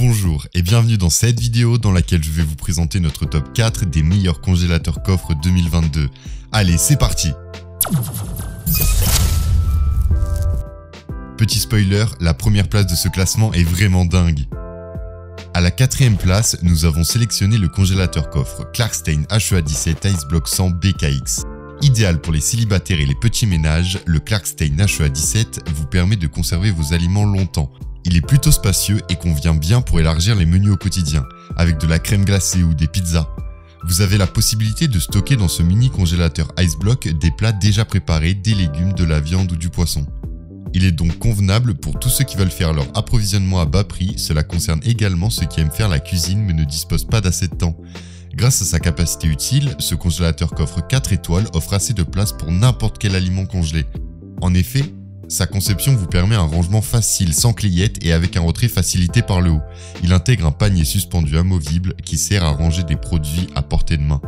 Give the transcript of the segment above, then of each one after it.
Bonjour et bienvenue dans cette vidéo dans laquelle je vais vous présenter notre top 4 des meilleurs congélateurs coffres 2022. Allez, c'est parti! Petit spoiler, la première place de ce classement est vraiment dingue. À la quatrième place, nous avons sélectionné le congélateur coffre Clarkstein HEA17 Ice Block 100 BKX. Idéal pour les célibataires et les petits ménages, le Clarkstein HEA17 vous permet de conserver vos aliments longtemps. Il est plutôt spacieux et convient bien pour élargir les menus au quotidien, avec de la crème glacée ou des pizzas. Vous avez la possibilité de stocker dans ce mini congélateur Ice Block des plats déjà préparés, des légumes, de la viande ou du poisson. Il est donc convenable pour tous ceux qui veulent faire leur approvisionnement à bas prix, cela concerne également ceux qui aiment faire la cuisine mais ne disposent pas d'assez de temps. Grâce à sa capacité utile, ce congélateur coffre 4 étoiles offre assez de place pour n'importe quel aliment congelé. En effet, sa conception vous permet un rangement facile sans clayette et avec un retrait facilité par le haut. Il intègre un panier suspendu amovible qui sert à ranger des produits à portée de main.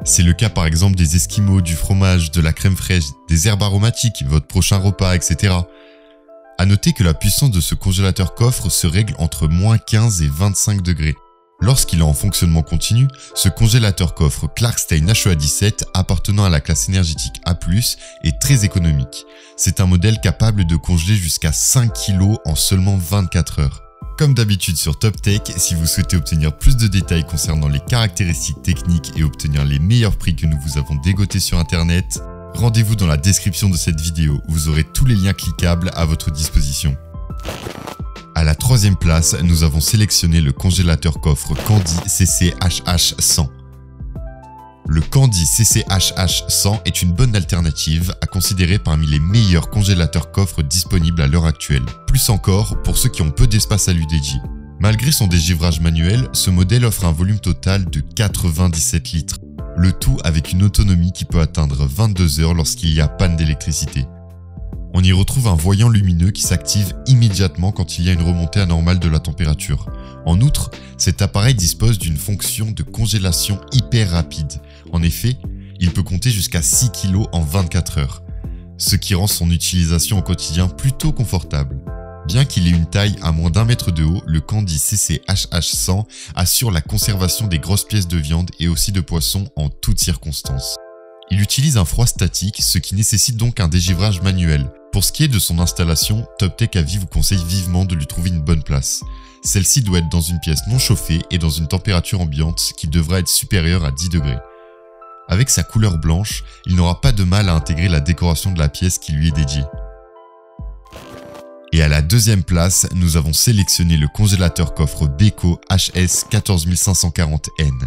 C'est le cas par exemple des esquimaux, du fromage, de la crème fraîche, des herbes aromatiques, votre prochain repas, etc. A noter que la puissance de ce congélateur coffre se règle entre -15 et 25 degrés. Lorsqu'il est en fonctionnement continu, ce congélateur coffre Clarkstein HEA17 appartenant à la classe énergétique A+, est très économique. C'est un modèle capable de congeler jusqu'à 5 kg en seulement 24 heures. Comme d'habitude sur TopTech, si vous souhaitez obtenir plus de détails concernant les caractéristiques techniques et obtenir les meilleurs prix que nous vous avons dégotés sur internet, rendez-vous dans la description de cette vidéo, vous aurez tous les liens cliquables à votre disposition. À la troisième place, nous avons sélectionné le congélateur coffre Candy CCHH100. Le Candy CCHH100 est une bonne alternative à considérer parmi les meilleurs congélateurs coffres disponibles à l'heure actuelle. Plus encore pour ceux qui ont peu d'espace à lui dédier. Malgré son dégivrage manuel, ce modèle offre un volume total de 97 litres. Le tout avec une autonomie qui peut atteindre 22 heures lorsqu'il y a panne d'électricité. On y retrouve un voyant lumineux qui s'active immédiatement quand il y a une remontée anormale de la température. En outre, cet appareil dispose d'une fonction de congélation hyper rapide. En effet, il peut compter jusqu'à 6 kg en 24 heures, ce qui rend son utilisation au quotidien plutôt confortable. Bien qu'il ait une taille à moins d'1 mètre de haut, le Candy CCHH100 assure la conservation des grosses pièces de viande et aussi de poisson en toutes circonstances. Il utilise un froid statique, ce qui nécessite donc un dégivrage manuel. Pour ce qui est de son installation, TopTech Avis vous conseille vivement de lui trouver une bonne place. Celle-ci doit être dans une pièce non chauffée et dans une température ambiante qui devra être supérieure à 10 degrés. Avec sa couleur blanche, il n'aura pas de mal à intégrer la décoration de la pièce qui lui est dédiée. Et à la deuxième place, nous avons sélectionné le congélateur coffre Beko HS14540N.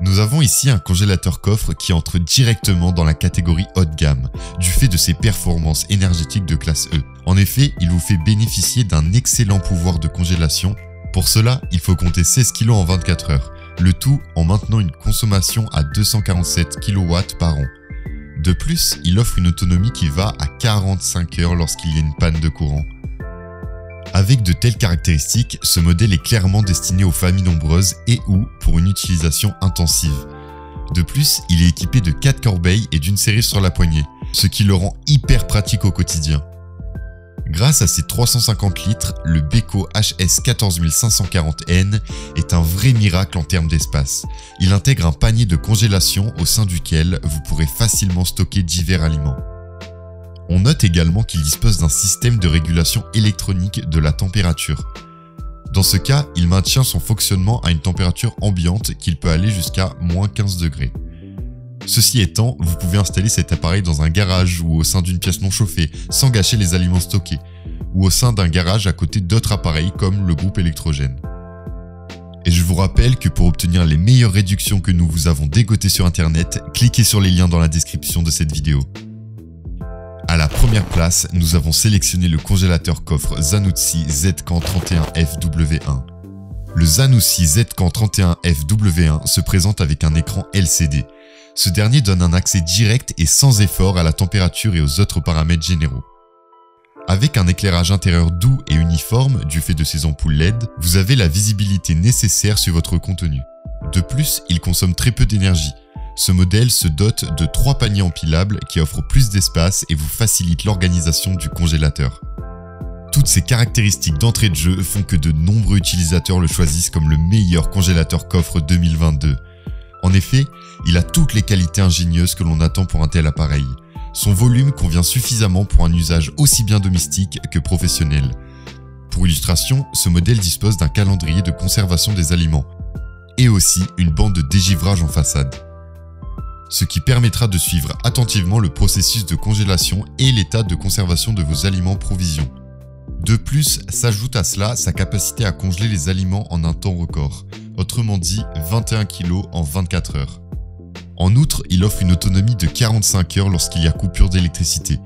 Nous avons ici un congélateur coffre qui entre directement dans la catégorie haut de gamme, du fait de ses performances énergétiques de classe E. En effet, il vous fait bénéficier d'un excellent pouvoir de congélation. Pour cela, il faut compter 16 kg en 24 heures, le tout en maintenant une consommation à 247 kW par an. De plus, il offre une autonomie qui va à 45 heures lorsqu'il y a une panne de courant. Avec de telles caractéristiques, ce modèle est clairement destiné aux familles nombreuses et ou pour une utilisation intensive. De plus, il est équipé de 4 corbeilles et d'une série sur la poignée, ce qui le rend hyper pratique au quotidien. Grâce à ses 350 litres, le Beko HS14540N est un vrai miracle en termes d'espace. Il intègre un panier de congélation au sein duquel vous pourrez facilement stocker divers aliments. On note également qu'il dispose d'un système de régulation électronique de la température. Dans ce cas, il maintient son fonctionnement à une température ambiante qu'il peut aller jusqu'à -15 degrés. Ceci étant, vous pouvez installer cet appareil dans un garage ou au sein d'une pièce non chauffée, sans gâcher les aliments stockés, ou au sein d'un garage à côté d'autres appareils comme le groupe électrogène. Et je vous rappelle que pour obtenir les meilleures réductions que nous vous avons dégotées sur internet, cliquez sur les liens dans la description de cette vidéo. À la première place, nous avons sélectionné le congélateur coffre Zanussi ZCAN31FW1. Le Zanussi ZCAN31FW1 se présente avec un écran LCD. Ce dernier donne un accès direct et sans effort à la température et aux autres paramètres généraux. Avec un éclairage intérieur doux et uniforme du fait de ses ampoules LED, vous avez la visibilité nécessaire sur votre contenu. De plus, il consomme très peu d'énergie. Ce modèle se dote de 3 paniers empilables qui offrent plus d'espace et vous facilitent l'organisation du congélateur. Toutes ces caractéristiques d'entrée de jeu font que de nombreux utilisateurs le choisissent comme le meilleur congélateur coffre 2022. En effet, il a toutes les qualités ingénieuses que l'on attend pour un tel appareil. Son volume convient suffisamment pour un usage aussi bien domestique que professionnel. Pour illustration, ce modèle dispose d'un calendrier de conservation des aliments et aussi une bande de dégivrage en façade, ce qui permettra de suivre attentivement le processus de congélation et l'état de conservation de vos aliments provisions. De plus, s'ajoute à cela sa capacité à congeler les aliments en un temps record, autrement dit 21 kg en 24 heures. En outre, il offre une autonomie de 45 heures lorsqu'il y a coupure d'électricité.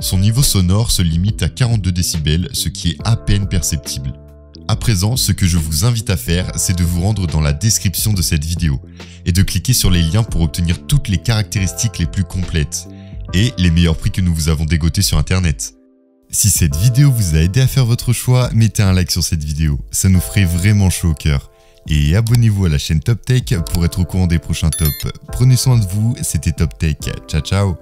Son niveau sonore se limite à 42 décibels, ce qui est à peine perceptible. À présent, ce que je vous invite à faire, c'est de vous rendre dans la description de cette vidéo et de cliquer sur les liens pour obtenir toutes les caractéristiques les plus complètes et les meilleurs prix que nous vous avons dégotés sur internet. Si cette vidéo vous a aidé à faire votre choix, mettez un like sur cette vidéo, ça nous ferait vraiment chaud au cœur. Et abonnez-vous à la chaîne Top Tech pour être au courant des prochains tops. Prenez soin de vous, c'était Top Tech, ciao ciao.